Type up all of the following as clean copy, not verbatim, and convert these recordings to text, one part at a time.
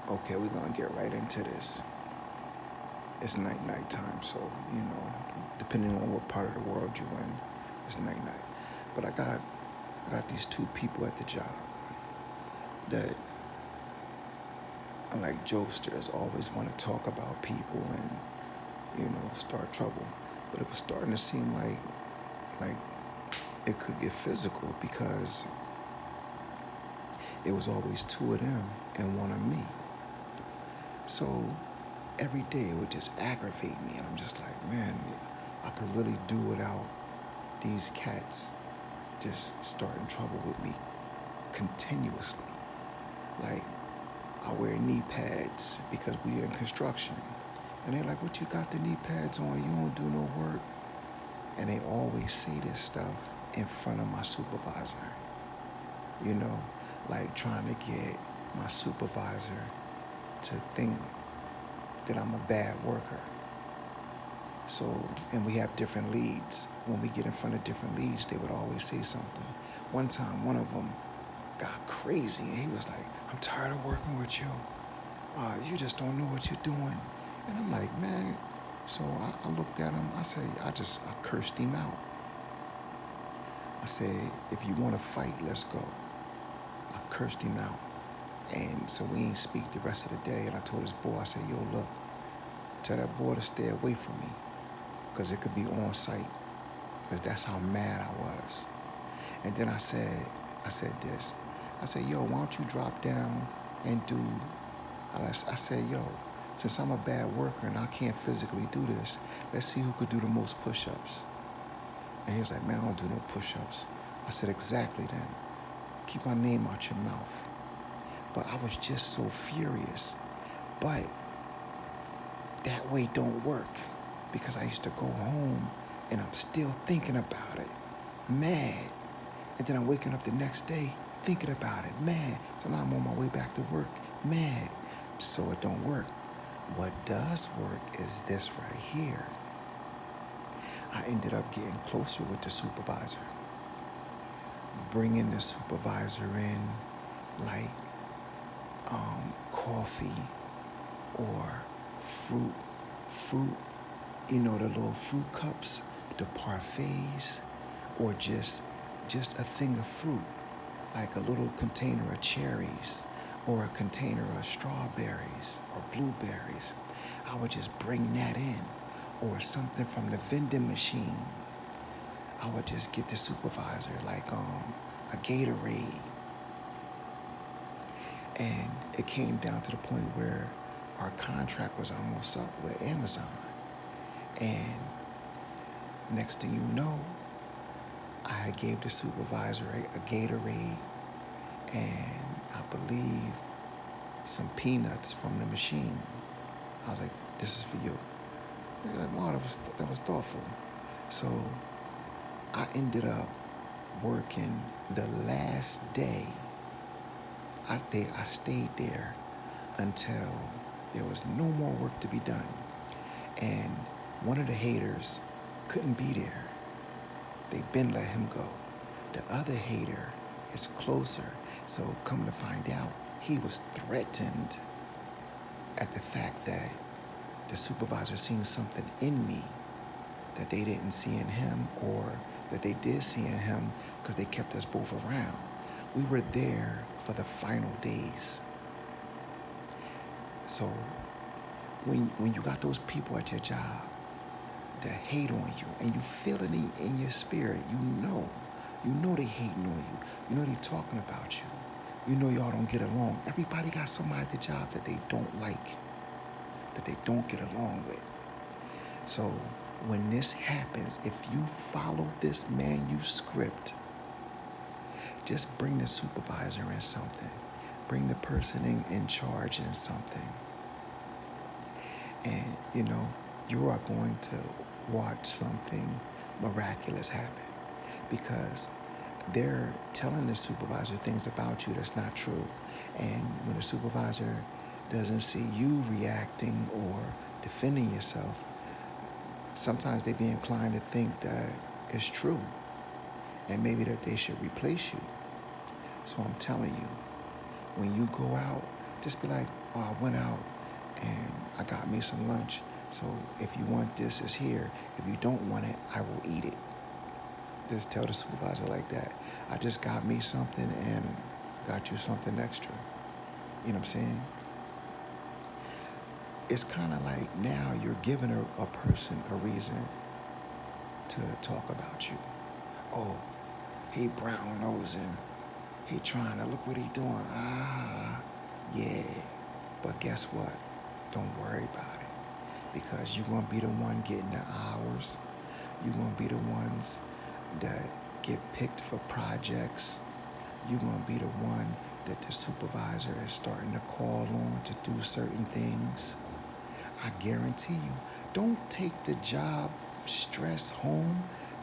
Okay, we're gonna get right into this. It's night time, so depending on what part of the world you're in, it's night. But I got these two people at the job that, unlike jokesters, always want to talk about people and start trouble. But it was starting to seem like it could get physical because it was always two of them and one of me. So every day it would just aggravate me, and I'm just like, man, I could really do without these cats just starting trouble with me continuously. Like, I wear knee pads because we in construction. And they're like, what you got the knee pads on? You don't do no work. And they always say this stuff in front of my supervisor. Like trying to get my supervisor to think that I'm a bad worker. So, and we have different leads. When we get in front of different leads, they would always say something. One time, one of them got crazy, and he was like, I'm tired of working with you. You just don't know what you're doing. And I'm like, man. So I looked at him. I said, I cursed him out. I said, if you want to fight, let's go. I cursed him out. And so we ain't speak the rest of the day. And I told his boy, I said, yo, look, tell that boy to stay away from me, because it could be on site, because that's how mad I was. And then I said this. I said, yo, why don't you drop down and do, I said, yo, since I'm a bad worker and I can't physically do this, let's see who could do the most push-ups. And he was like, man, I don't do no push-ups. I said, exactly then. Keep my name out your mouth. But I was just so furious. But that way don't work, because I used to go home and I'm still thinking about it, mad. And then I'm waking up the next day thinking about it, mad. So now I'm on my way back to work, mad. So it don't work. What does work is this right here. I ended up getting closer with the supervisor, bringing the supervisor in like coffee or fruit, the little fruit cups, the parfaits, or just a thing of fruit, like a little container of cherries or a container of strawberries or blueberries. I would just bring that in, or something from the vending machine. I would just get the supervisor like a Gatorade. And it came down to the point where our contract was almost up with Amazon. And next thing you know, I gave the supervisor a Gatorade and I believe some peanuts from the machine. I was like, this is for you. Like, wow, that was thoughtful. So I ended up working the last day. I stayed there until there was no more work to be done. And one of the haters couldn't be there. They been let him go. The other hater is closer. So come to find out, he was threatened at the fact that the supervisor seen something in me that they didn't see in him, or that they did see in him because they kept us both around. We were there for the final days. So when you got those people at your job that hate on you, and you feel it in your spirit, you know they hating on you. You know they talking about you. You know y'all don't get along. Everybody got somebody at the job that they don't like, that they don't get along with. So when this happens, if you follow this manuscript, just bring the supervisor in something. Bring the person in charge in something. And, you are going to watch something miraculous happen, because they're telling the supervisor things about you that's not true. And when the supervisor doesn't see you reacting or defending yourself, sometimes they be inclined to think that it's true, and maybe that they should replace you. So I'm telling you, when you go out, Just be like, oh, I went out and I got me some lunch. So if you want this, it's here. If you don't want it, I will eat it. Just tell the supervisor like that. I just got me something and got you something extra. You know what I'm saying? It's kind of like now you're giving a person a reason to talk about you. Oh, he brown nosing. He trying to look what he doing. Ah, yeah. But guess what? Don't worry about it. Because you're going to be the one getting the hours. You're going to be the ones that get picked for projects. You're going to be the one that the supervisor is starting to call on to do certain things. I guarantee you, don't take the job stress home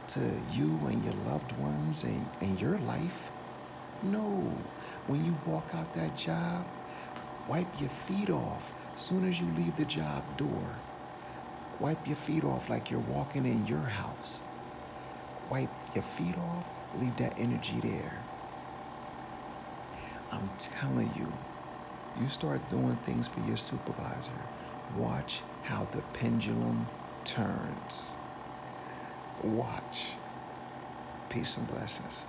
to you and your loved ones and your life. No. When you walk out that job, wipe your feet off. Soon as you leave the job door, wipe your feet off like you're walking in your house. Wipe your feet off, leave that energy there. I'm telling you, you start doing things for your supervisor, watch how the pendulum turns. Watch. Peace and blessings.